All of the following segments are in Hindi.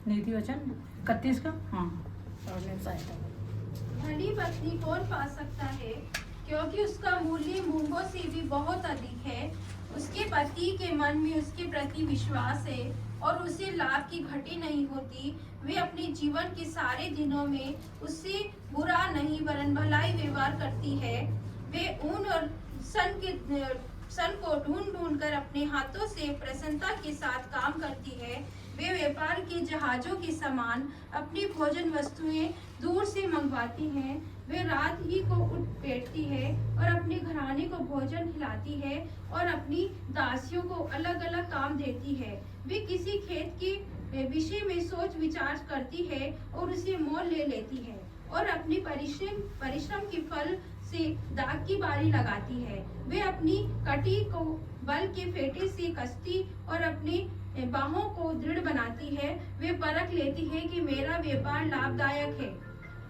नीति वचन 31 का। हाँ, पढ़ने में सहायता। धनी पत्नी कौन पा सकता है, क्योंकि उसका मूल्य मूंगों से भी बहुत अधिक है। उसके पति के मन में उसके प्रति विश्वास है और उसे लाभ की घटी नहीं होती। वे अपने जीवन के सारे दिनों में उससे बुरा नहीं वरन भलाई व्यवहार करती है। वे ऊन और सन को ढूंढ ढूंढ कर अपने हाथों से प्रसन्नता के साथ काम करती है। वे व्यापार के जहाजों के समान अपनी भोजन वस्तुएं दूर से मंगवाती हैं। वे रात ही को उठ बैठती है और अपने घराने को भोजन खिलाती है और अपनी दासियों को अलग अलग काम देती है। वे किसी खेत के विषय में सोच विचार करती है और उसे मोल ले लेती है और अपनी परिश्रम के फल से दाग की बारी लगाती है। वे अपनी कटी को बल के फेटे से कसती और अपनी बाहों को दृढ़ बनाती है। वे परख लेती है कि मेरा व्यापार लाभदायक है।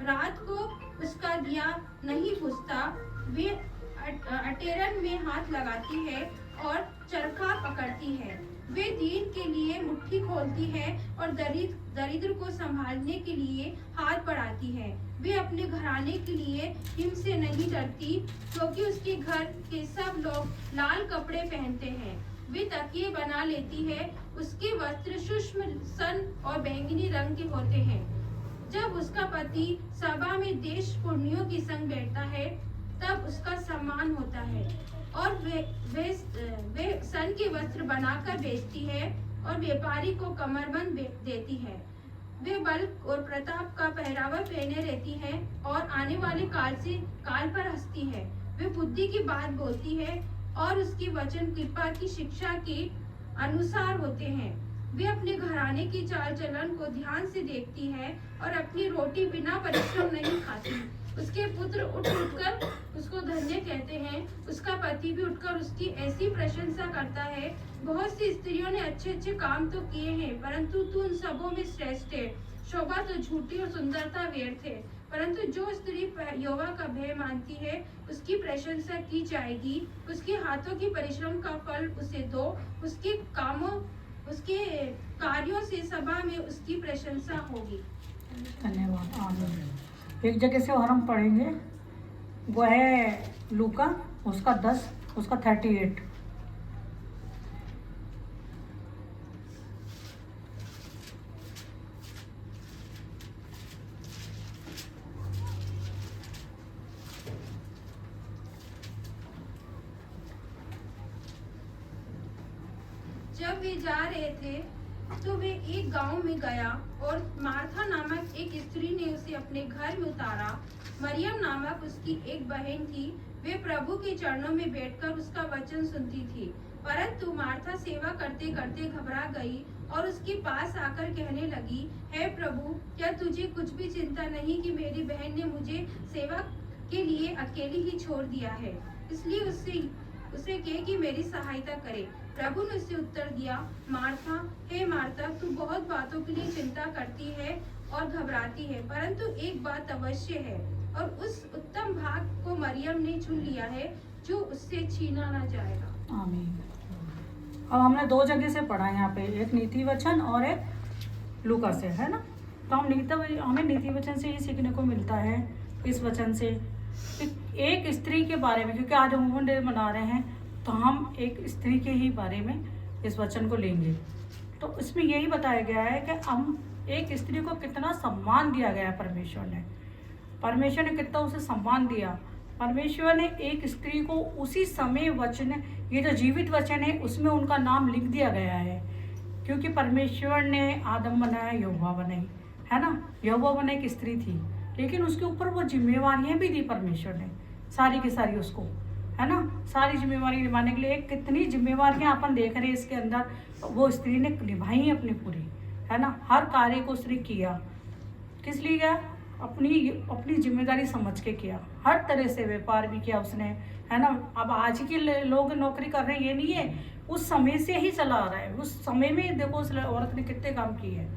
रात को उसका दिया नहीं बुझता। वे अटेरन में हाथ लगाती है और चरखा पकड़ती है। वे दीन के लिए मुट्ठी खोलती है और दरिद्र को संभालने के लिए हाथ बढ़ाती है। वे अपने घराने के लिए हिम से नहीं डरती, क्योंकि उसके घर के सब लोग लाल कपड़े पहनते हैं। वे तकिए बना लेती है। उसके वस्त्र सूक्ष्म सन और बैंगनी रंग के होते हैं। जब उसका पति सभा में देश पुण्यों के संग बैठता है, तब उसका सम्मान होता है और वे सन के वस्त्र बनाकर बेचती है और व्यापारी को कमरबंद देती है। वे बल और प्रताप का पहरावा पहने रहती है और आने वाले काल पर हंसती है। वे बुद्धि की बात बोलती है और उसकी वचन कृपा की शिक्षा के अनुसार होते हैं। वे अपने घराने की चाल चलन को ध्यान से देखती है और अपनी रोटी बिना परिश्रम नहीं खाती। उसके पुत्र उठ उठकर उसको धन्य कहते हैं। उसका पति भी उठकर उसकी ऐसी प्रशंसा करता है। बहुत सी स्त्रियों ने अच्छे अच्छे काम तो किए हैं, परंतु तू उन सबों में श्रेष्ठ है। शोभा तो झूठी और सुंदरता व्यर्थ है, परंतु जो स्त्री यहोवा का भय मानती है, उसकी प्रशंसा की जाएगी। उसके हाथों की परिश्रम का फल उसे दो। उसके कार्यों से सभा में उसकी प्रशंसा होगी। धन्यवाद। आमीन। एक जगह से और हम पढ़ेंगे, वो है लूका, उसका 10, उसका 38। जब वे जा रहे थे तो वे एक गांव में गया और मार्था नामक एक स्त्री ने उसे अपने घर में उतारा। मरियम नामक उसकी एक बहन थी। वे प्रभु के चरणों में बैठकर उसका वचन सुनती थी। परंतु मार्था सेवा करते करते घबरा गई और उसके पास आकर कहने लगी, हे प्रभु, क्या तुझे कुछ भी चिंता नहीं कि मेरी बहन ने मुझे सेवा के लिए अकेली ही छोड़ दिया है? इसलिए उसे कहे कि मेरी सहायता करे। प्रभु ने उसे उत्तर दिया, मार्था, हे मार्था, तू बहुत बातों के लिए चिंता करती है और घबराती है, परंतु एक बात अवश्य है और उस उत्तम भाग को मरियम ने चुन लिया है, जो उससे छीना न जाएगा। आमीन। अब हमने 2 जगह से पढ़ा यहाँ पे, एक नीति वचन और एक लूका से, है ना। तो हमें नीति वचन से ही सीखने को मिलता है, इस वचन से एक स्त्री के बारे में, क्योंकि आज वुमेन डे मना रहे हैं, तो हम एक स्त्री के ही बारे में इस वचन को लेंगे। तो इसमें यही बताया गया है कि हम एक स्त्री को कितना सम्मान दिया गया है। परमेश्वर ने कितना उसे सम्मान दिया। परमेश्वर ने एक स्त्री को उसी समय वचन, ये जो जीवित वचन है, उसमें उनका नाम लिख दिया गया है, क्योंकि परमेश्वर ने आदम बनाया, यहोवा बनाई, है ना। यहोवा बनाई एक स्त्री थी, लेकिन उसके ऊपर वो जिम्मेवारियां भी दी परमेश्वर ने, सारी की सारी उसको, है ना, सारी जिम्मेवारी निभाने के लिए। कितनी जिम्मेवारियां अपन देख रहे हैं इसके अंदर, वो स्त्री ने निभाई अपनी पूरी, है ना। हर कार्य को उसने किया, किस लिए किया? अपनी जिम्मेदारी समझ के किया। हर तरह से व्यापार भी किया उसने, है ना। अब आज के लोग नौकरी कर रहे हैं, ये नहीं है, उस समय से ही चला आ रहा है। उस समय में देखो उस औरत ने कितने काम किए,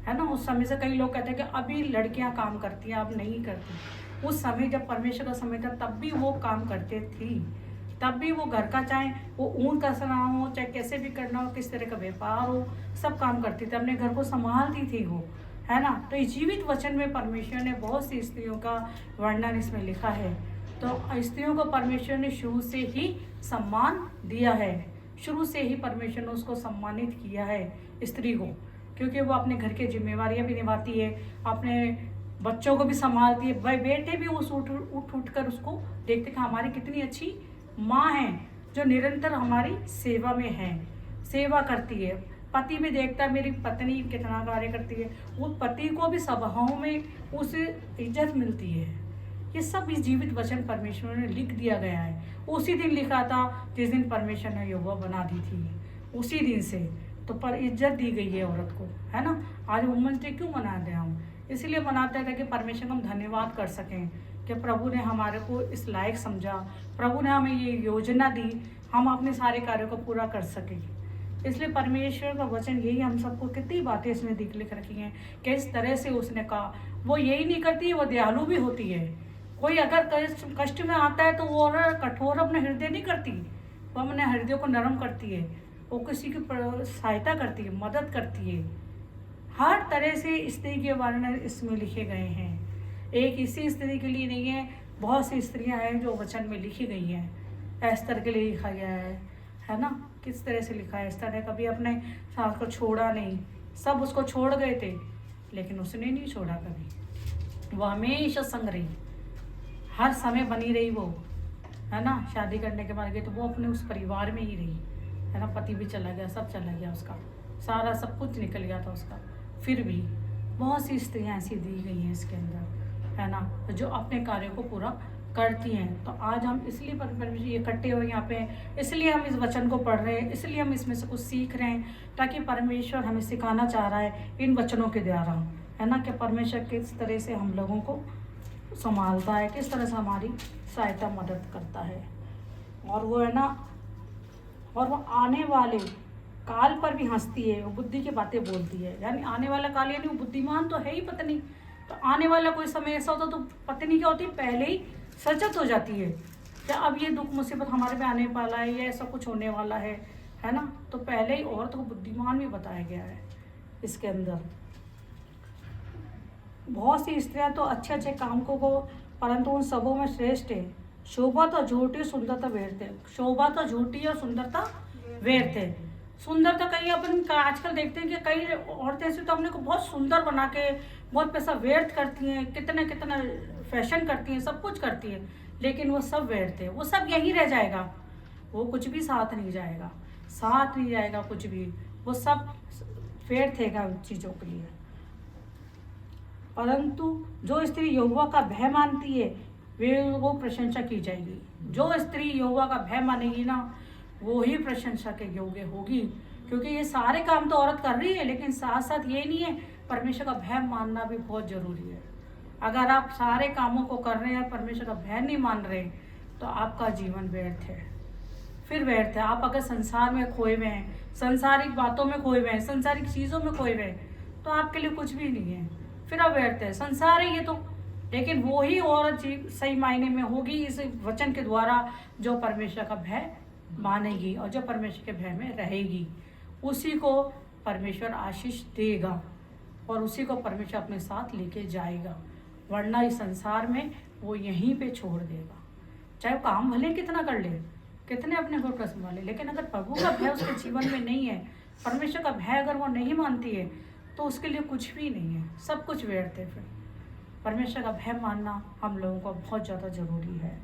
है ना। उस समय से कई लोग कहते हैं कि अभी लड़कियां काम करती हैं, अब नहीं करती। उस समय जब परमेश्वर का समय था, तब भी वो काम करते थी, तब भी वो घर का, चाहे वो ऊन कसना हो, चाहे कैसे भी करना हो, किस तरह का व्यापार हो, सब काम करती थी, अपने घर को संभालती थी वो, है ना। तो इस जीवित वचन में परमेश्वर ने बहुत सी स्त्रियों का वर्णन इसमें लिखा है। तो स्त्रियों को परमेश्वर ने शुरू से ही सम्मान दिया है, शुरू से ही परमेश्वर ने उसको सम्मानित किया है स्त्री को, क्योंकि वो अपने घर की जिम्मेवारियां भी निभाती है, अपने बच्चों को भी संभालती है। भाई बेटे भी उस उठ कर उसको देखते कि हमारी कितनी अच्छी माँ है, जो निरंतर हमारी सेवा में है, सेवा करती है। पति भी देखता है मेरी पत्नी कितना कार्य करती है, वो पति को भी सभाओं में उसे इज्जत मिलती है। ये सब इस जीवित वचन परमेश्वर ने लिख दिया गया है। उसी दिन लिखा था जिस दिन परमेश्वर ने यहोवा बना दी थी, उसी दिन से तो पर इज्जत दी गई है औरत को, है ना। आज वुमेन्स डे क्यों मनाते हैं हम? इसलिए मनाते हैं ताकि परमेश्वर को हम धन्यवाद कर सकें कि प्रभु ने हमारे को इस लायक समझा, प्रभु ने हमें ये योजना दी, हम अपने सारे कार्यों को पूरा कर सकें। इसलिए परमेश्वर का वचन यही हम सबको कितनी बातें इसमें लिख रखी हैं कि इस तरह से उसने कहा। वो यही नहीं करती, वो दयालु भी होती है। कोई अगर कष्ट में आता है तो वो कठोर अपने हृदय नहीं करती, वो अपने हृदय को नरम करती है, वो किसी की सहायता करती है, मदद करती है। हर तरह से स्त्री के वर्णन इसमें लिखे गए हैं। एक इसी स्त्री के लिए नहीं है, बहुत सी स्त्रियां हैं जो वचन में लिखी गई हैं। एस्तर के लिए लिखा गया है ना। किस तरह से लिखा है? एस्तर ने कभी अपने सास को छोड़ा नहीं, सब उसको छोड़ गए थे लेकिन उसने नहीं छोड़ा कभी, वो हमेशा संग रही, हर समय बनी रही वो, है ना। शादी करने के बाद गई तो वो अपने उस परिवार में ही रही, है ना। पति भी चला गया, सब चला गया उसका, सारा सब कुछ निकल गया था उसका, फिर भी बहुत सी स्त्रियां ऐसी दी गई हैं इसके अंदर, है ना, जो अपने कार्यों को पूरा करती हैं। तो आज हम इसलिए परमेश्वर इकट्ठे हुए यहाँ पे, इसलिए हम इस वचन को पढ़ रहे हैं, इसलिए हम इसमें से कुछ सीख रहे हैं, ताकि परमेश्वर हमें सिखाना चाह रहा है इन वचनों के द्वारा, है ना, कि परमेश्वर किस तरह से हम लोगों को संभालता है, किस तरह से हमारी सहायता मदद करता है। और वो, है ना, और वो आने वाले काल पर भी हंसती है, वो बुद्धि की बातें बोलती है। यानी आने वाला काल, यानी वो बुद्धिमान तो है ही पत्नी, तो आने वाला कोई समय ऐसा होता तो पत्नी क्या होती, पहले ही सचेत हो जाती है कि अब ये दुख मुसीबत हमारे पे आने वाला है या ऐसा कुछ होने वाला है ना। तो पहले ही औरत को बुद्धिमान भी बताया गया है इसके अंदर। बहुत सी स्त्रियां तो अच्छे अच्छे काम को परंतु उन सबों में श्रेष्ठ है। शोभा तो झूठी, सुंदरता व्यर्थ है। शोभा तो झूठी और सुंदरता व्यर्थ है। सुंदरता कहीं अपन आजकल देखते हैं कि कई औरतें ऐसी तो अपने को बहुत सुंदर बना के बहुत पैसा व्यर्थ करती हैं, कितना कितना फैशन करती हैं, सब कुछ करती हैं, लेकिन वो सब व्यर्थ है, वो सब यहीं रह जाएगा, वो कुछ भी साथ नहीं जाएगा, साथ नहीं जाएगा कुछ भी, वो सब व्यर्थ है चीज़ों के लिए। परंतु जो स्त्री यहोवा का भय मानती है वो प्रशंसा की जाएगी। जो स्त्री यहोवा का भय मानेगी ना, वो ही प्रशंसा के योग्य होगी, क्योंकि ये सारे काम तो औरत कर रही है, लेकिन साथ साथ ये नहीं है, परमेश्वर का भय मानना भी बहुत जरूरी है। अगर आप सारे कामों को कर रहे हैं, परमेश्वर का भय नहीं मान रहे, तो आपका जीवन व्यर्थ है, फिर व्यर्थ है। आप अगर संसार में खोए हुए हैं, संसारिक बातों में खोए हुए हैं, संसारिक चीज़ों में खोए हुए हैं, तो आपके लिए कुछ भी नहीं है, फिर आप व्यर्थ है। संसार है ये तो, लेकिन वो ही औरत सही मायने में होगी इस वचन के द्वारा जो परमेश्वर का भय मानेगी और जो परमेश्वर के भय में रहेगी, उसी को परमेश्वर आशीष देगा और उसी को परमेश्वर अपने साथ लेके जाएगा। वरना इस संसार में वो यहीं पे छोड़ देगा, चाहे वो काम भले कितना कर ले, कितने अपने घर को संभाले, लेकिन अगर प्रभु का भय उसके जीवन में नहीं है, परमेश्वर का भय अगर वो नहीं मानती है, तो उसके लिए कुछ भी नहीं है, सब कुछ व्यर्थ है। फिर परमेश्वर का भय मानना हम लोगों को बहुत ज़्यादा जरूरी है।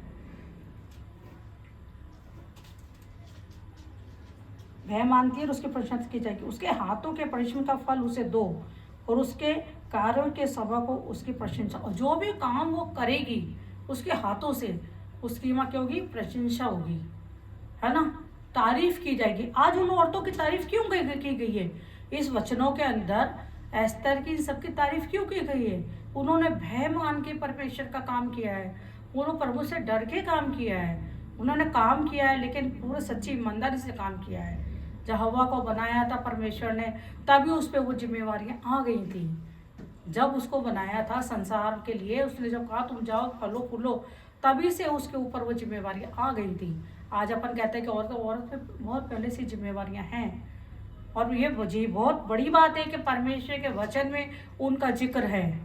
भय मानती है और उसकी प्रशंसा की जाएगी। उसके हाथों के परिश्रम का फल उसे दो और उसके कार्यों के सभा को उसकी प्रशंसा। और जो भी काम वो करेगी उसके हाथों से, उसकी माँ क्या होगी, प्रशंसा होगी, है ना, तारीफ की जाएगी। आज उन औरतों की तारीफ क्यों की गई है? इस वचनों के अंदर एस्तर की सबकी तारीफ क्यों की गई है? उन्होंने भय मान के परमेश्वर का काम किया है, उन्होंने प्रभु से डर के काम किया है, उन्होंने काम किया है, लेकिन पूरे सच्ची ईमानदारी से काम किया है। जब हवा को बनाया था परमेश्वर ने, तभी उस पर वो जिम्मेवारियां आ गई थी। जब उसको बनाया था संसार के लिए, उसने जब कहा तुम जाओ फलो फूलो, तभी से उसके ऊपर वो जिम्मेवारियां आ गई थी। आज अपन कहते हैं कि औरत पे बहुत पहले से जिम्मेवारियां हैं, और ये बहुत बड़ी बात है कि परमेश्वर के वचन में उनका जिक्र है,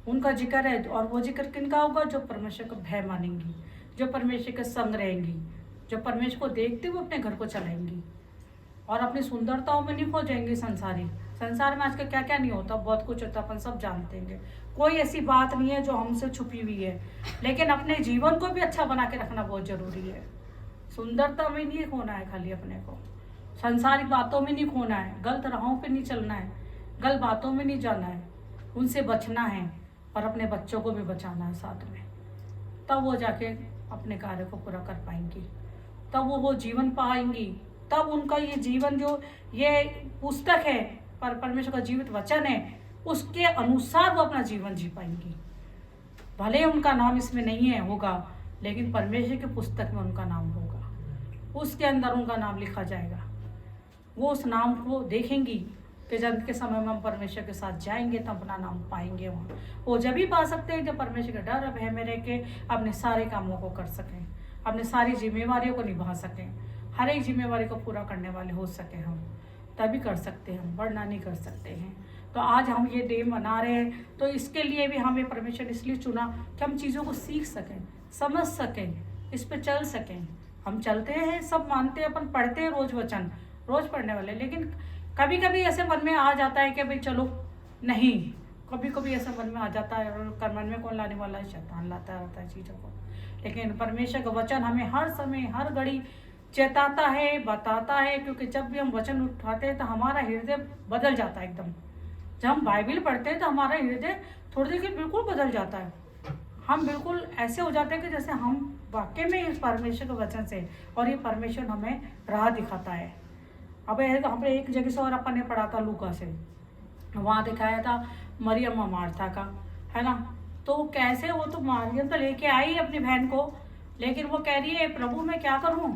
उनका जिक्र है। और वो जिक्र किनका होगा? जो परमेश्वर को भय मानेंगी, जो परमेश्वर के संग रहेंगी, जो परमेश्वर को देखते हुए अपने घर को चलाएंगी और अपनी सुंदरताओं में नहीं खो जाएंगी। संसार में आजकल क्या क्या नहीं होता, बहुत कुछ होता, अपन सब जानते हैं। कोई ऐसी बात नहीं है जो हमसे छुपी हुई है, लेकिन अपने जीवन को भी अच्छा बना के रखना बहुत जरूरी है। सुंदरता में नहीं खोना है खाली अपने को, संसारिक बातों में नहीं खोना है, गलत राहों पे नहीं चलना है, गलत बातों में नहीं जाना है, उनसे बचना है और अपने बच्चों को भी बचाना है साथ में। तब वो जाके अपने कार्य को पूरा कर पाएंगी, तब वो जीवन पाएंगी, तब उनका ये जीवन जो ये पुस्तक है परमेश्वर का जीवित वचन है, उसके अनुसार वो अपना जीवन जी पाएंगी। भले उनका नाम इसमें नहीं है होगा, लेकिन परमेश्वर की पुस्तक में उनका नाम होगा, उसके अंदर उनका नाम लिखा जाएगा। वो उस नाम को देखेंगी कि जब के समय में हम परमेश्वर के साथ जाएंगे तब अपना नाम पाएंगे। वहाँ वो जब भी पा सकते हैं जब परमेश्वर का डर भय में रह के अपने सारे कामों को कर सकें, अपने सारी जिम्मेवारियों को निभा सकें, हर एक जिम्मेवारी को पूरा करने वाले हो सके हम, तभी कर सकते हैं, हम वरना नहीं कर सकते हैं। तो आज हम ये डे मना रहे हैं, तो इसके लिए भी हमें परमेश्वर इसलिए चुना कि हम चीज़ों को सीख सकें, समझ सकें, इस पर चल सकें। हम चलते हैं, सब मानते हैं, अपन पढ़ते हैं रोज वचन, रोज पढ़ने वाले, लेकिन कभी कभी ऐसे मन में आ जाता है कि भाई चलो नहीं, कभी कभी ऐसा मन में आ जाता है, और मन में कौन लाने वाला है? शैतान लाता रहता है चीज़ों को। लेकिन परमेश्वर का वचन हमें हर समय हर घड़ी चेताता है, बताता है, क्योंकि जब भी हम वचन उठाते हैं तो हमारा हृदय बदल जाता है एकदम। जब हम बाइबल पढ़ते हैं तो हमारा हृदय थोड़ी देर के बिल्कुल बदल जाता है, हम बिल्कुल ऐसे हो जाते हैं कि जैसे हम वाकई में इस परमेश्वर के वचन से, और ये परमेश्वर हमें राह दिखाता है। अब हमने एक जगह से और अपन ने पढ़ा था लूका से, वहाँ दिखाया था मरियम और मार्था का, है ना। तो कैसे वो तो मरियम तो लेके आई अपनी बहन को, लेकिन वो कह रही है प्रभु मैं क्या करूँ,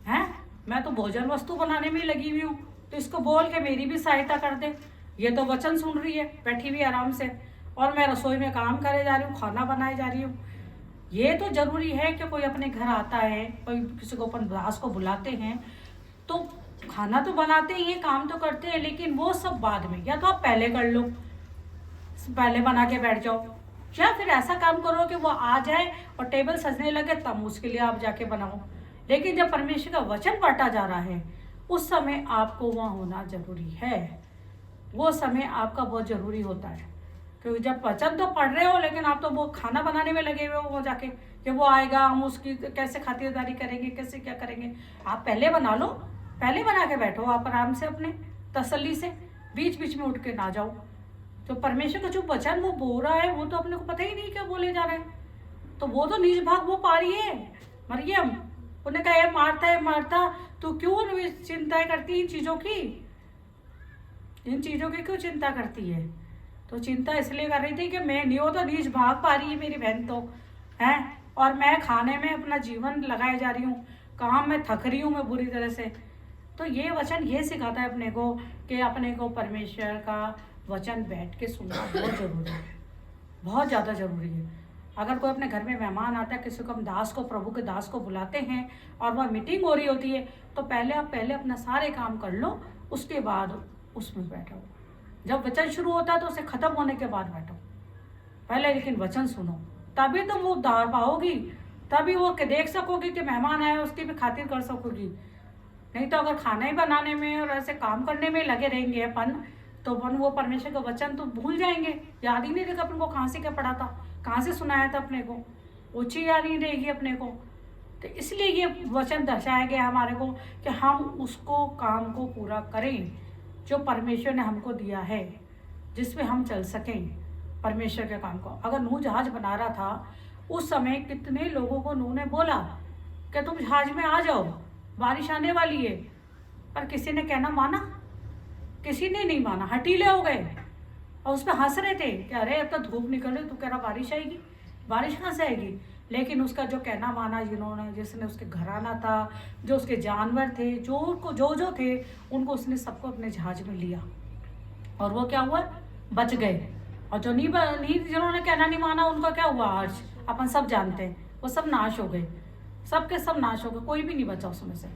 हैं मैं तो भोजन वस्तु बनाने में ही लगी हुई हूँ, तो इसको बोल के मेरी भी सहायता कर दे। ये तो वचन सुन रही है बैठी हुई आराम से, और मैं रसोई में काम करे जा रही हूँ, खाना बनाए जा रही हूँ। ये तो जरूरी है कि कोई अपने घर आता है, कोई किसी को अपन दास को बुलाते हैं, तो खाना तो बनाते ही हैं, काम तो करते हैं, लेकिन वो सब बाद में, या तो आप पहले कर लो, पहले बना के बैठ जाओ, या फिर ऐसा काम करो कि वो आ जाए और टेबल सजने लगे तब उसके लिए आप जाके बनाओ। लेकिन जब परमेश्वर का वचन बांटा जा रहा है उस समय आपको वहाँ होना जरूरी है, वो समय आपका बहुत जरूरी होता है। क्योंकि जब वचन तो पढ़ रहे हो लेकिन आप तो वो खाना बनाने में लगे हुए हो, वो जाके कि वो आएगा, हम उसकी कैसे खातिरदारी करेंगे, कैसे क्या करेंगे। आप पहले बना लो, पहले बना के बैठो आप आराम से अपने तसल्ली से, बीच बीच में उठ के ना जाओ। तो परमेश्वर का जो वचन वो बोल रहा है वो तो अपने को पता ही नहीं क्या बोले जा रहे हैं, तो वो तो निज भाग वो पा रही है मरियम। उन्हें कहा है मारता तू क्यों चिंता करती है इन चीज़ों की क्यों चिंता करती है? तो चिंता इसलिए कर रही थी कि मैं नहीं हो तो नीच भाग पा रही है मेरी बहन तो है, और मैं खाने में अपना जीवन लगाए जा रही हूँ, काम में थक रही हूँ मैं बुरी तरह से। तो ये वचन ये सिखाता है अपने को कि अपने को परमेश्वर का वचन बैठ के सुनना बहुत ज़रूरी है, बहुत ज़्यादा ज़रूरी है। अगर कोई अपने घर में मेहमान आता है, किसी को हम दास को, प्रभु के दास को बुलाते हैं और वह मीटिंग हो रही होती है, तो पहले अपना सारे काम कर लो, उसके बाद उसमें बैठो। जब वचन शुरू होता है तो उसे खत्म होने के बाद बैठो, पहले लेकिन वचन सुनो, तभी तुम वो दार पाओगी, तभी वो देख सकोगी कि मेहमान आए, उसकी भी खातिर कर सकोगी। नहीं तो अगर खाना ही बनाने में और ऐसे काम करने में लगे रहेंगे अपन, तो अपन वो परमेश्वर का वचन तो भूल जाएंगे, याद ही नहीं रहेगा अपन को कहाँ से क्या पढ़ा था, कहाँ से सुनाया था अपने को, वो चीज़ याद नहीं रहेगी अपने को। तो इसलिए ये वचन दर्शाया गया हमारे को कि हम उसको काम को पूरा करें जो परमेश्वर ने हमको दिया है, जिसमें हम चल सकें परमेश्वर के काम को। अगर नूह जहाज बना रहा था उस समय कितने लोगों को नूह ने बोला कि तुम जहाज में आ जाओ, बारिश आने वाली है, पर किसी ने कहना माना? किसी ने नहीं माना, हटीले हो गए और उस पर हंस रहे थे कि अरे अब तो धूप निकल रही, तू कह रहा बारिश आएगी, बारिश कहाँ से आएगी। लेकिन उसका जो कहना माना, जिसने उसके घराना था, जो उसके जानवर थे, जो थे, उनको उसने सबको अपने जहाज में लिया, और वो क्या हुआ, बच गए। और जो जिन्होंने कहना नहीं माना उनका क्या हुआ, आज अपन सब जानते हैं, वो सब नाश हो गए। सबके सब नाश हो गए, कोई भी नहीं बचा उसमें से।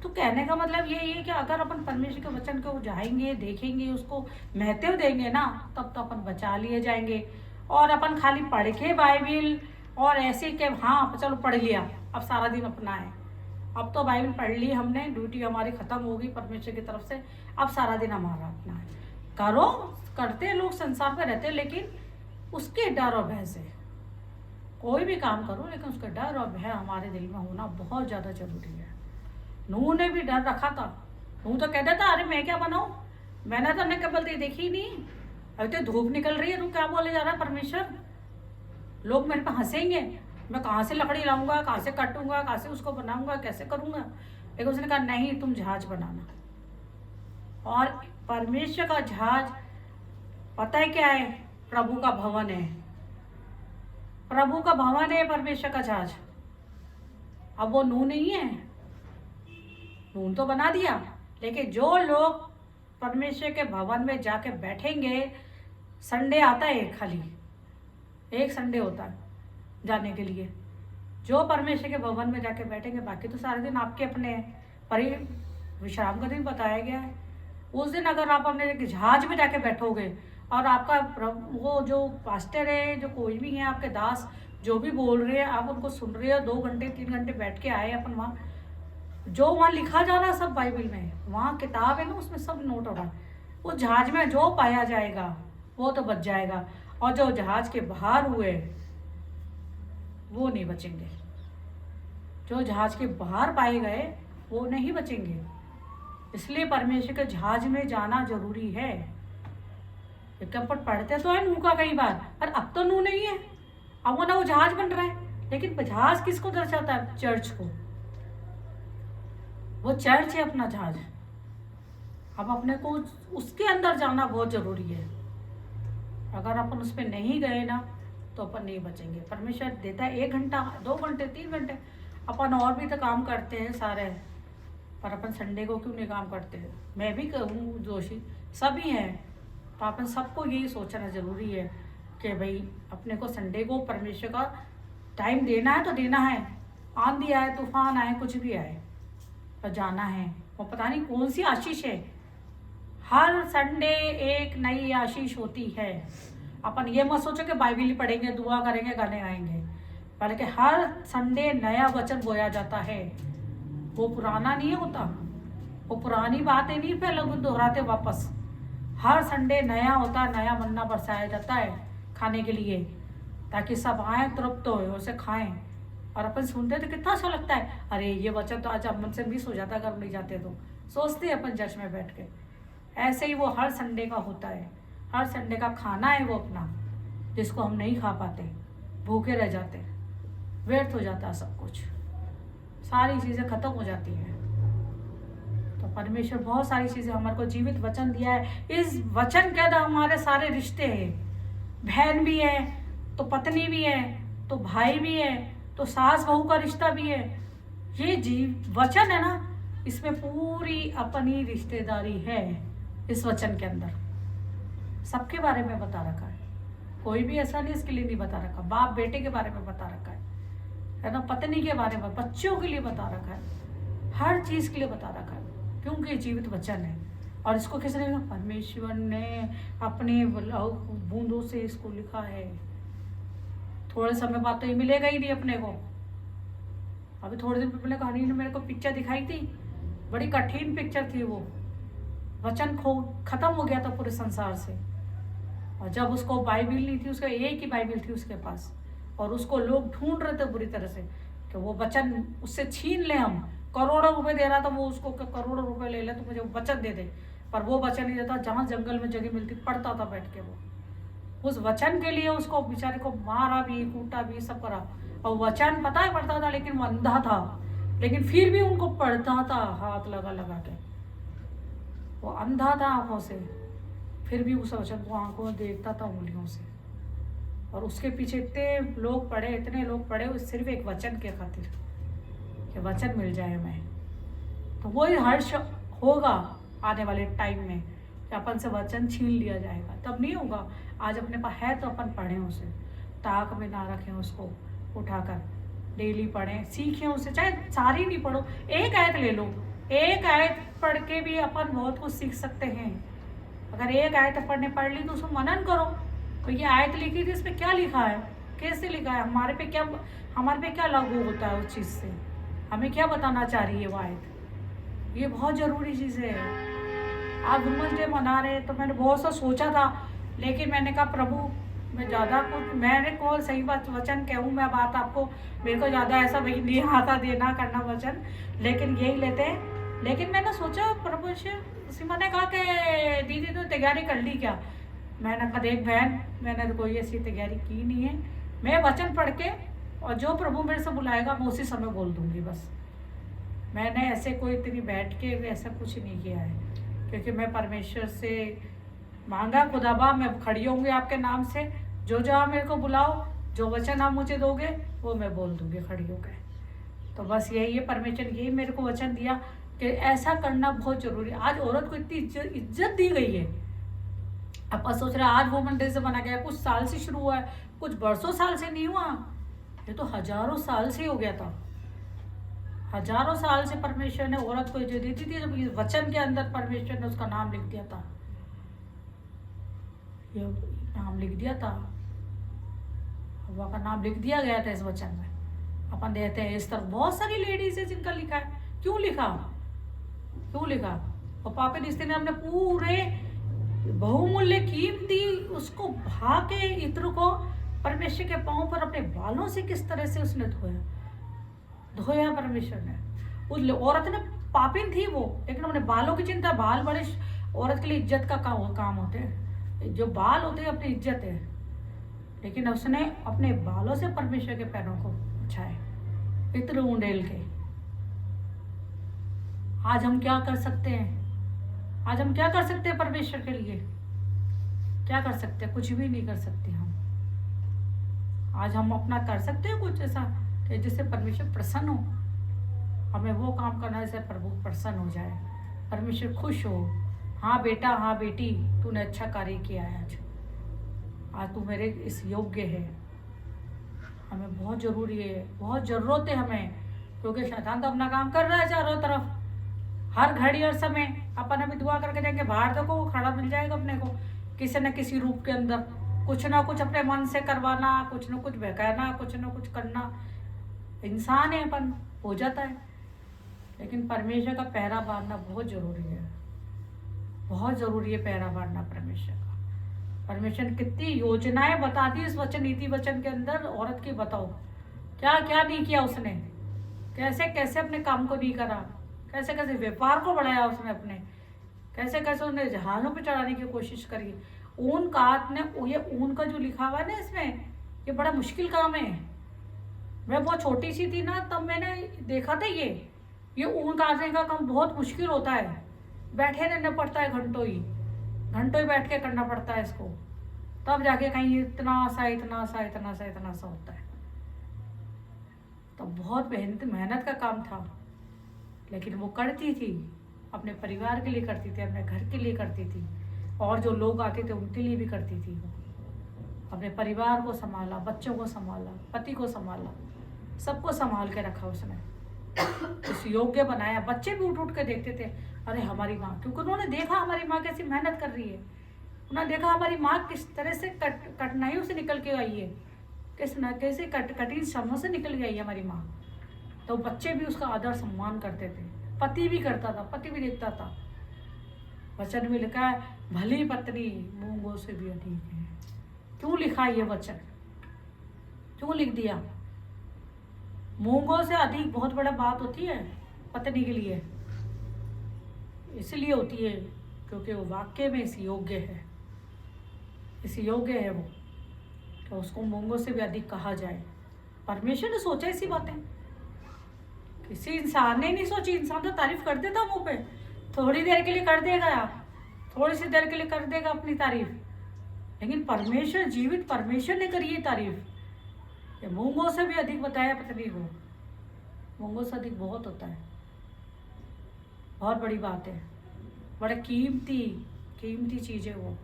तो कहने का मतलब ये है कि अगर अपन परमेश्वर के वचन को जाएंगे, देखेंगे, उसको महत्व देंगे ना, तब तो अपन बचा लिए जाएंगे। और अपन खाली पढ़ के बाइबिल और ऐसे कि हाँ चलो पढ़ लिया, अब सारा दिन अपना है, अब तो बाइबिल पढ़ ली हमने, ड्यूटी हमारी खत्म होगी परमेश्वर की तरफ से, अब सारा दिन हमारा अपना है। करो, करते लोग संसार में रहते, लेकिन उसके डर और भय से कोई भी काम करो, लेकिन उसका डर और भय हमारे दिल में होना बहुत ज़्यादा जरूरी है। नूह ने भी डर रखा था। नूह तो कहता था अरे मैं क्या बनाऊं, मैंने तो नहीं कबल देखी नहीं, अभी तो धूप निकल रही है, तू क्या बोले जा रहा है परमेश्वर, लोग मेरे पे हंसेंगे, मैं कहाँ से लकड़ी लाऊंगा, कहाँ से काटूंगा, कहाँ से उसको बनाऊंगा, कैसे करूंगा। लेकिन उसने कहा नहीं, तुम जहाज बनाना। और परमेश्वर का जहाज पता है क्या है, प्रभु का भवन है, प्रभु का भवन है परमेश्वर का जहाज। अब वो नूह नहीं है, नूह तो बना दिया, लेकिन जो लोग परमेश्वर के भवन में जाके बैठेंगे, संडे आता है खाली, एक संडे होता है जाने के लिए, जो परमेश्वर के भवन में जाके बैठेंगे, बाकी तो सारे दिन आपके अपने हैं, पर विश्राम का दिन बताया गया है। उस दिन अगर आप अपने जहाज में जाके बैठोगे और आपका वो जो पास्टर है, जो कोई भी है, आपके दास जो भी बोल रहे हैं, आप उनको सुन रहे हो, 2 घंटे 3 घंटे बैठ के आए अपन वहाँ, जो वहाँ लिखा जा रहा है सब बाइबल में, वहाँ किताब है ना, उसमें सब नोट हो रहा है। उस जहाज में जो पाया जाएगा वो तो बच जाएगा, और जो जहाज के बाहर हुए वो नहीं बचेंगे। जो जहाज के बाहर पाए गए वो नहीं बचेंगे। इसलिए परमेश्वर के जहाज में जाना जरूरी है। अपन पढ़ते तो है नूह का कई बार, पर अब तो नूह नहीं है, अब वो ना वो जहाज बन रहा है। लेकिन जहाज किसको दर्शाता है? चर्च को। वो चर्च है अपना जहाज। अब अपने को उसके अंदर जाना बहुत जरूरी है। अगर अपन उस पर नहीं गए ना तो अपन नहीं बचेंगे। परमेश्वर देता है 1 घंटा, 2 घंटे, 3 घंटे, अपन और भी तो काम करते हैं सारे, पर अपन संडे को क्यों नहीं काम करते हैं? मैं भी कहूँ दोषी, सभी हैं, तो अपन सबको यही सोचना ज़रूरी है कि भाई अपने को संडे को परमेश्वर का टाइम देना है तो देना है। आंधी आए, तूफान आए, कुछ भी आए, पर जाना है। वो पता नहीं कौन सी आशीष है, हर संडे एक नई आशीष होती है। अपन ये मत सोचो कि बाइबिल ही पढ़ेंगे, दुआ करेंगे, गाने गाएंगे, बल्कि हर संडे नया वचन बोया जाता है। वो पुराना नहीं होता, वो पुरानी बातें नहीं फिर लोग दोहराते वापस। हर संडे नया होता है, नया मन्ना बरसाया जाता है खाने के लिए, ताकि सब आए, तृप्त हो, उसे खाएं। और अपन सुनते तो कितना अच्छा लगता है, अरे ये वचन तो आज मन से मिस हो जाता अगर नहीं जाते तो, सोचते अपन चर्च में बैठ के। ऐसे ही वो हर संडे का होता है, हर संडे का खाना है वो अपना, जिसको हम नहीं खा पाते, भूखे रह जाते, व्यर्थ हो जाता है सब कुछ, सारी चीज़ें खत्म हो जाती हैं। तो परमेश्वर बहुत सारी चीज़ें हमारे को जीवित वचन दिया है। इस वचन के अंदर हमारे सारे रिश्ते हैं, बहन भी है तो पत्नी भी है, तो भाई भी है, तो सास बहू का रिश्ता भी है। ये वचन है ना, इसमें पूरी अपनी रिश्तेदारी है। इस वचन के अंदर सबके बारे में बता रखा है, कोई भी ऐसा नहीं इसके लिए नहीं बता रखा। बाप बेटे के बारे में बता रखा है ना, पत्नी के बारे में, बच्चों के लिए बता रखा है, हर चीज़ के लिए बता रखा है, क्योंकि जीवित वचन है। और इसको किसने लिखा? परमेश्वर ने अपने बूंदों से इसको लिखा है। थोड़े समय बाद तो ये मिलेगा ही नहीं अपने को। अभी थोड़े दिन पहले कहानी ने मेरे को पिक्चर दिखाई थी, बड़ी कठिन पिक्चर थी वो। वचन खत्म हो गया था पूरे संसार से, और जब उसको बाइबिल नहीं थी, उसका एक ही बाइबिल थी उसके पास, और उसको लोग ढूंढ रहे थे बुरी तरह से कि वो वचन उससे छीन ले। हम करोड़ों रुपए दे रहा था वो उसको, करोड़ों रुपए ले ले तो मुझे वचन दे दे, पर वो वचन नहीं देता। जहाँ जंगल में जगह मिलती पढ़ता था बैठ के वो, उस वचन के लिए उसको बेचारे को मारा भी, कूटा भी, सब करा। और वचन पता है पढ़ता था, लेकिन वो अंधा था, लेकिन फिर भी उनको पढ़ता था हाथ लगा लगा के। वो अंधा था आंखों से, फिर भी उस वचन को आंखों में देखता था, उंगलियों से। और उसके पीछे इतने लोग पढ़े, इतने लोग पढ़े सिर्फ एक वचन के खातिर, कि वचन मिल जाए हमें। तो वही हर्ष होगा आने वाले टाइम में कि अपन से वचन छीन लिया जाएगा, तब नहीं होगा। आज अपने पास है तो अपन पढ़ें उसे, ताक में ना रखें उसको उठाकर, डेली पढ़ें, सीखें उससे, चाहे सारी नहीं पढ़ो, एक आयत ले लो, एक आयत पढ़ के भी अपन बहुत कुछ सीख सकते हैं। अगर एक आयत अपन ने पढ़ ली तो उसको मनन करो, तो ये आयत लिखी थी, इसमें क्या लिखा है, कैसे लिखा है, हमारे पे क्या लागू होता है उस चीज़ से, हमें क्या बताना चाह रही है वो आयत। ये बहुत ज़रूरी चीज़ है। आप वुमेंस डे मना रहे हैं तो मैंने बहुत सा सोचा था, लेकिन मैंने कहा प्रभु मैं ज़्यादा कुछ, मैंने को सही बात वचन कहूँ मैं बात आपको, मेरे को ज़्यादा ऐसा भाई नहीं आता देना करना वचन, लेकिन यही लेते हैं। लेकिन मैंने सोचा प्रभु सीमा ने कहा कि दीदी तो तैयारी कर ली क्या, मैंने कहा देख बहन मैंने तो कोई ऐसी तैयारी की नहीं है, मैं वचन पढ़ के और जो प्रभु मेरे से बुलाएगा मैं उसी समय बोल दूँगी बस। मैंने ऐसे कोई इतनी बैठ के ऐसा कुछ नहीं किया है, क्योंकि मैं परमेश्वर से मांगा खुदाबा मैं खड़ी होंगी आपके नाम से, जो जो आप मेरे को बुलाओ, जो वचन आप मुझे दोगे वो मैं बोल दूँगी खड़ी होकर। तो बस यही है, परमेश्वर यही मेरे को वचन दिया कि ऐसा करना बहुत ज़रूरी है। आज औरत को इतनी इज्जत दी गई है। अपन सोच रहे आज वुमेन डे से बना गया, कुछ साल से शुरू हुआ है, कुछ बरसों साल से नहीं हुआ, ये तो हजारों साल से हो गया था। हजारों साल से परमेश्वर ने औरत को इज्जत दी थी, जब इस वचन के अंदर परमेश्वर ने उसका नाम लिख दिया था, ये नाम लिख दिया था, हव्वा का नाम लिख दिया गया था इस वचन में। अपन देखते हैं इस तरफ बहुत सारी लेडीज है जिनका लिखा है, क्यों लिखा, और पापी रिश्ते ने हमने पूरे बहुमूल्य कीमती उसको भा के इत्र को परमेश्वर के पांव पर अपने बालों से किस तरह से उसने धोया परमेश्वर ने। उस औरत ने पापिन थी वो, लेकिन अपने बालों की चिंता, बाल बड़े औरत के लिए इज्जत का काम होते हैं, जो बाल होते हैं अपनी इज्जत है, लेकिन उसने अपने बालों से परमेश्वर के पैरों को छाए इत्र उंडेल के। आज हम क्या कर सकते हैं, आज हम क्या कर सकते हैं परमेश्वर के लिए, क्या कर सकते हैं, कुछ भी नहीं कर सकते हम। आज हम अपना कर सकते हैं कुछ ऐसा कि जिससे परमेश्वर प्रसन्न हो, हमें वो काम करना जिससे प्रभु प्रसन्न हो जाए, परमेश्वर खुश हो। हाँ बेटा, हाँ बेटी, तूने अच्छा कार्य किया है, आज तू मेरे इस योग्य है। हमें बहुत ज़रूरी है, बहुत ज़रूरत है हमें, क्योंकि शैतान तो अपना काम कर रहा है चारों तरफ, हर घड़ी और समय। अपन अभी दुआ करके देंगे बाहर देखो वो खड़ा मिल जाएगा अपने को किसी न किसी रूप के अंदर, कुछ ना कुछ अपने मन से करवाना, कुछ न कुछ बहकाना, कुछ न कुछ करना। इंसान है, अपन हो जाता है, लेकिन परमेश्वर का पहरा बांधना बहुत ज़रूरी है, बहुत ज़रूरी है पहरा बांधना परमेश्वर का। परमेश्वर ने कितनी योजनाएं बता दी इस वचन, नीति वचन के अंदर। औरत की बताओ क्या क्या नहीं किया उसने, कैसे कैसे अपने काम को नहीं करा, कैसे कैसे व्यापार को बढ़ाया उसने अपने, कैसे कैसे उसने जहाज़ों पे चढ़ाने की कोशिश करी। ऊन काट ने, ये ऊन का जो लिखा हुआ है ना इसमें, ये बड़ा मुश्किल काम है। मैं बहुत छोटी सी थी ना तब मैंने देखा था ये ऊन काटने का काम बहुत मुश्किल होता है, बैठे रहना पड़ता है घंटों ही बैठ के करना पड़ता है इसको, तब जाके कहीं इतना सा होता है। तो बहुत मेहनत का काम था, लेकिन वो करती थी, अपने परिवार के लिए करती थी, अपने घर के लिए करती थी, और जो लोग आते थे उनके लिए भी करती थी। वो अपने परिवार को संभाला, बच्चों को संभाला, पति को संभाला, सबको संभाल के रखा उसने, उस योग्य बनाया। बच्चे भी उठ के देखते थे, अरे हमारी माँ, क्योंकि उन्होंने देखा हमारी माँ कैसी मेहनत कर रही है, उन्होंने देखा हमारी माँ किस तरह से कठिनाइयों से निकल के आई है, कैसे कठिन श्रमों से निकल के आई है हमारी माँ। तो बच्चे भी उसका आदर सम्मान करते थे, पति भी करता था, पति भी देखता था। वचन में लिखा है भली पत्नी मूंगों से भी अधिक है। क्यों लिखा ये वचन, क्यों लिख दिया? मूंगों से अधिक बहुत बड़ा बात होती है पत्नी के लिए, इसलिए होती है क्योंकि वो वाक्य में इस योग्य है वो, तो उसको मूंगों से भी अधिक कहा जाए। परमेश्वर ने सोचा ऐसी बातें, किसी इंसान ने नहीं सोची। इंसान तो तारीफ कर देता मुंह पे, थोड़ी देर के लिए कर देगा, थोड़ी सी देर के लिए कर देगा अपनी तारीफ, लेकिन परमेश्वर, जीवित परमेश्वर ने करी है तारीफ। ये मूंगों से भी अधिक बताया पत्नी को, मूंगों से अधिक बहुत होता है, बहुत बड़ी बात है, बड़ा कीमती चीज़ है वो।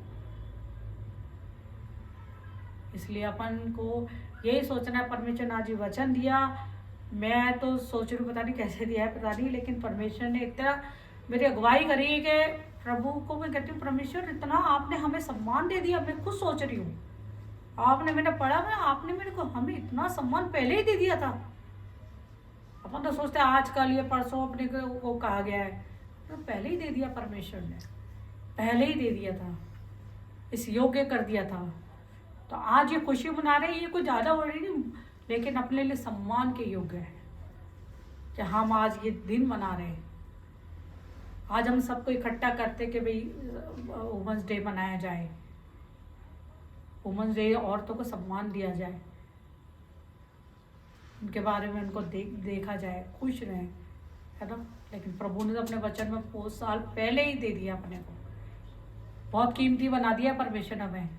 इसलिए अपन को यही सोचना है, परमेश्वर ने आज वचन दिया मैं तो सोच रही हूँ पता नहीं कैसे दिया है, पता नहीं, लेकिन परमेश्वर ने इतना मेरी अगुवाई करी है कि प्रभु को मैं कहती हूँ परमेश्वर इतना आपने हमें सम्मान दे दिया। मैं खुद सोच रही हूँ आपने, मैंने पढ़ा मैं, आपने मेरे को हमें इतना सम्मान पहले ही दे दिया था। अपन तो सोचते हैं आजकल ये परसों अपने को कहा गया है, तो पहले ही दे दिया परमेश्वर ने, पहले ही दे दिया था, इस योग्य कर दिया था। तो आज ये खुशी मना रहे हैं, ये कोई ज़्यादा हो रही नहीं, लेकिन अपने लिए सम्मान के योग्य है कि हम आज ये दिन मना रहे हैं। आज हम सबको इकट्ठा करते कि भाई वुमेंस डे मनाया जाए, वुमेंस डे औरतों को सम्मान दिया जाए, उनके बारे में उनको देखा जाए, खुश रहें, है ना। लेकिन प्रभु ने तो अपने वचन में 5 साल पहले ही दे दिया अपने को, बहुत कीमती बना दिया परमेश्वर हमें,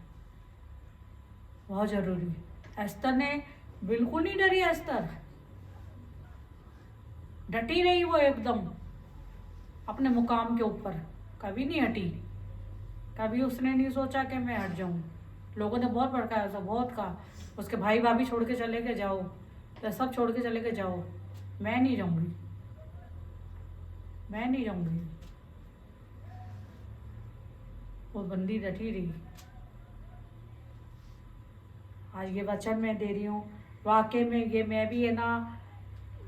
बहुत जरूरी। एस्तर ने बिल्कुल नहीं डरी, एस्तर डटी नहीं, वो एकदम अपने मुकाम के ऊपर कभी नहीं हटी, कभी उसने नहीं सोचा कि मैं हट जाऊं। लोगों ने बहुत भड़काया उसे, बहुत कहा, उसके भाई भाभी छोड़ के चले गए जाओ, तो सब छोड़ के चले गए जाओ, मैं नहीं जाऊंगी, मैं नहीं जाऊंगी। वो बंदी डटी रही। आज ये वचन मैं दे रही हूँ, वाकई में ये मैं भी है ना,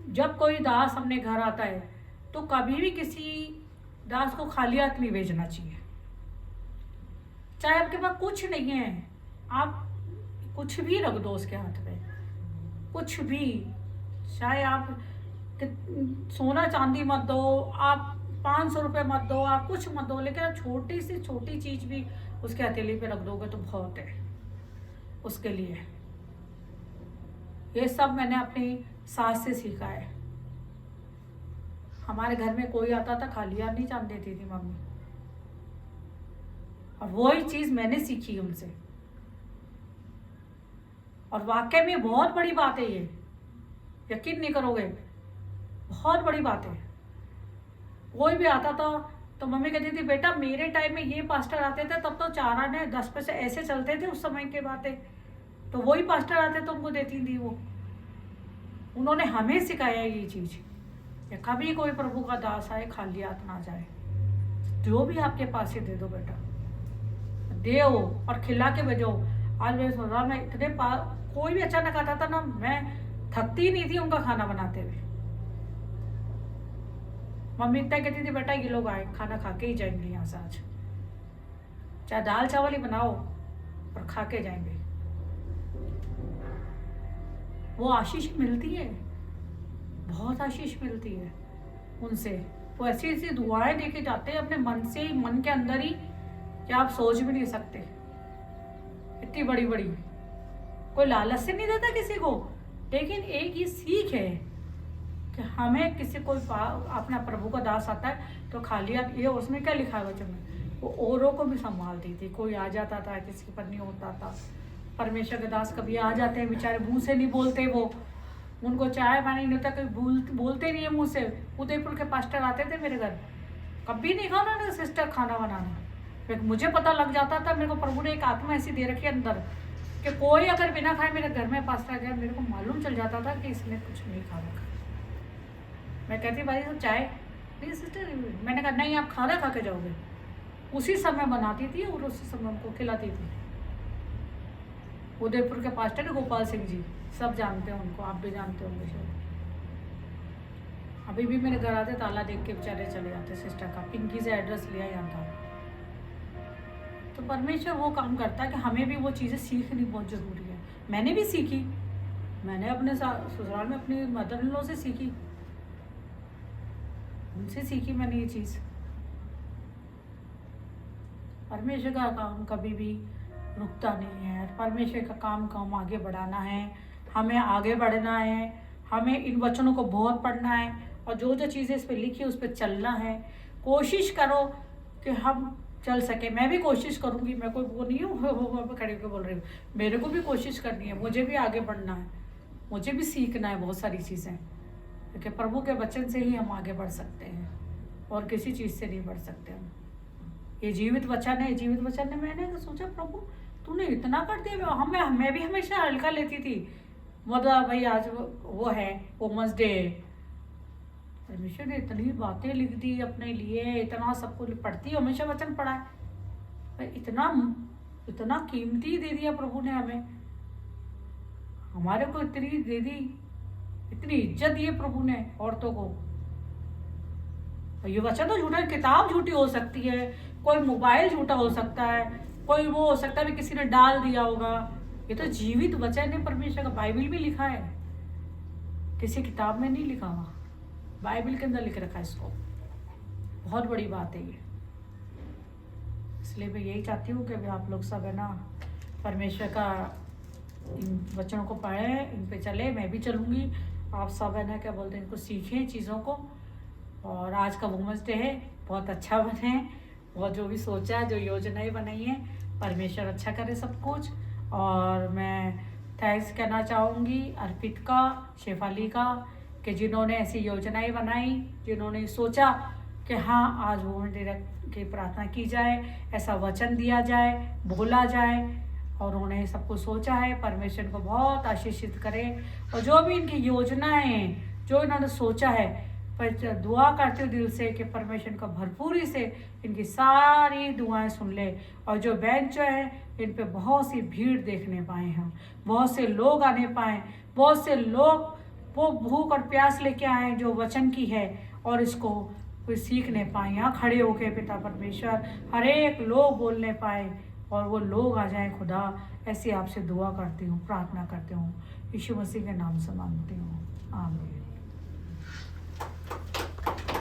जब कोई दास अपने घर आता है तो कभी भी किसी दास को खाली हाथ नहीं भेजना चाहिए। चाहे आपके पास कुछ नहीं है, आप कुछ भी रख दो उसके हाथ में, कुछ भी, चाहे आप सोना चांदी मत दो, आप 500 रुपये मत दो, आप कुछ मत दो, लेकिन आप छोटी से छोटी चीज भी उसके हथेली पे रख दोगे तो बहुत है उसके लिए। ये सब मैंने अपनी सास से सीखा है। हमारे घर में कोई आता था खाली हाथ नहीं जान देती थी मम्मी, और वही चीज मैंने सीखी उनसे, और वाकई में बहुत बड़ी बात है ये, यकीन नहीं करोगे, बहुत बड़ी बात है। कोई भी आता था तो मम्मी कहती थी बेटा मेरे टाइम में ये पास्टर आते थे, तब तो 4 आने 10 पैसे ऐसे चलते थे उस समय के बातें, तो वही पास्टर आते तो उनको देती थी वो। उन्होंने हमें सिखाया ये चीज, कभी कोई प्रभु का दास आए खाली हाथ ना जाए, जो भी आपके पास से दे दो बेटा, दे और खिला के भेजो। आज मैं सोच रहा, मैं इतने कोई भी अचानक आता था ना, मैं थकती नहीं थी उनका खाना बनाते हुए। मम्मी इतना कहती थी बेटा ये लोग आए खाना खा के ही जाएंगे यहाँ से आज, चाहे दाल चावल ही बनाओ और खा के जाएंगे। वो आशीष मिलती है, बहुत आशीष मिलती है उनसे। वो ऐसी ऐसी दुआएं देके जाते हैं अपने मन से ही, मन के अंदर ही, कि आप सोच भी नहीं सकते, इतनी बड़ी बड़ी। कोई लालच से नहीं देता किसी को, लेकिन एक ये सीख है कि हमें किसी कोई अपना प्रभु का दास आता है तो खाली हाथ, ये उसमें क्या लिखा है वचन में, वो औरों को भी संभालती थी। कोई आ जाता था, किसी के पर नहीं होता था। परमेश्वर के दास कभी आ जाते हैं, बेचारे मुंह से नहीं बोलते, वो उनको चाय पानी नहीं होता, कभी बोलते नहीं है मुंह से। उदयपुर के पास्टर आते थे मेरे घर, कभी नहीं कहा उन्होंने सिस्टर खाना बनाना, मुझे पता लग जाता था। मेरे को प्रभु ने एक आत्मा ऐसी दे रखी है अंदर कि कोई अगर बिना खाए मेरे घर में पास्टर आ गया, मेरे को मालूम चल जाता था कि इसने कुछ नहीं खा रखा। मैं कहती भाई तो चाय नहीं सिस्टर, मैंने कहा नहीं आप खाना खा के जाओगे। उसी समय बनाती थी और उसी समय उनको खिलाती थी। उदयपुर के पास्टर गोपाल सिंह जी, सब जानते हैं उनको, आप भी जानते होंगे शायद। अभी भी मेरे घर आते ताला देख के बेचारे चले जाते, सिस्टर का पिंकी से एड्रेस लिया यहाँ था। तो परमेश्वर वो काम करता है कि हमें भी वो चीज़ें सीखनी बहुत ज़रूरी है। मैंने भी सीखी, मैंने अपने ससुराल में अपनी मदर इन लॉ से सीखी, उनसे सीखी मैंने ये चीज़। परमेश्वर का काम कभी भी रुकता नहीं है। परमेश्वर का काम आगे बढ़ाना है, हमें आगे बढ़ना है, हमें इन वचनों को बहुत पढ़ना है, और जो जो चीज़ें इस पर लिखी उस पर चलना है। कोशिश करो कि हम चल सके। मैं भी कोशिश करूँगी, मैं कोई वो नहीं हूँ खड़े होकर बोल रही हूँ, मेरे को भी कोशिश करनी है, मुझे भी आगे बढ़ना है, मुझे भी सीखना है बहुत सारी चीज़ें, क्योंकि प्रभु के वचन से ही हम आगे बढ़ सकते हैं और किसी चीज़ से नहीं बढ़ सकते हम। ये जीवित वचन है, जीवित वचन है। मैंने सोचा प्रभु तूने इतना कर दिया। मैं भी हमेशा हल्का लेती थी, मतलब भाई आज वो है वुमेंस डे, परमेश्वर ने इतनी बातें लिख दी अपने लिए, इतना सब कुछ पढ़ती हमेशा वचन पढ़ा है भाई, इतना इतना कीमती दे दिया प्रभु ने हमें, हमारे को इतनी दे दी, इतनी इज्जत दी है प्रभु ने औरतों को। ये वचन तो झूठा, किताब झूठी हो सकती है, कोई मोबाइल झूठा हो सकता है, कोई वो हो सकता है भी किसी ने डाल दिया होगा, ये तो जीवित वचन है परमेश्वर का। बाइबल में लिखा है, किसी किताब में नहीं लिखा हुआ, बाइबल के अंदर लिख रखा है इसको। बहुत बड़ी बात है ये, इसलिए मैं यही चाहती हूँ कि अभी आप लोग सब है ना परमेश्वर का इन वचनों को पढ़ें, इन पे चले, मैं भी चलूँगी, आप सब है ना क्या बोलते हैं इनको सीखें चीज़ों को। और आज का वुमेंस डे है, बहुत अच्छा बने, और जो भी सोचा है, जो योजनाएं बनाई हैं, परमेश्वर अच्छा करे सब कुछ। और मैं थैंक्स कहना चाहूँगी अर्पित का, शेफाली का, कि जिन्होंने ऐसी योजनाएं बनाई, जिन्होंने सोचा कि हाँ आज वुमेंस डे की प्रार्थना की जाए, ऐसा वचन दिया जाए, बोला जाए, और उन्होंने सब कुछ सोचा है। परमेश्वर को बहुत आशीषित करे, और जो भी इनकी योजनाएं हैं, जो इन्होंने सोचा है, पर दुआ करते हो दिल से कि परमेश्वर का भरपूरी से इनकी सारी दुआएं सुन ले, और जो बेंच जो है इन पे बहुत सी भीड़ देखने पाए हम, बहुत से लोग आने पाए, बहुत से लोग वो भूख और प्यास लेके आए जो वचन की है, और इसको कोई सीखने पाए, यहाँ खड़े होके पिता परमेश्वर हर एक लोग बोलने पाए, और वो लोग आ जाएं खुदा। ऐसी आपसे दुआ करती हूँ, प्रार्थना करती हूँ, यीशु मसीह के नाम से मांगती हूँ, आमीन।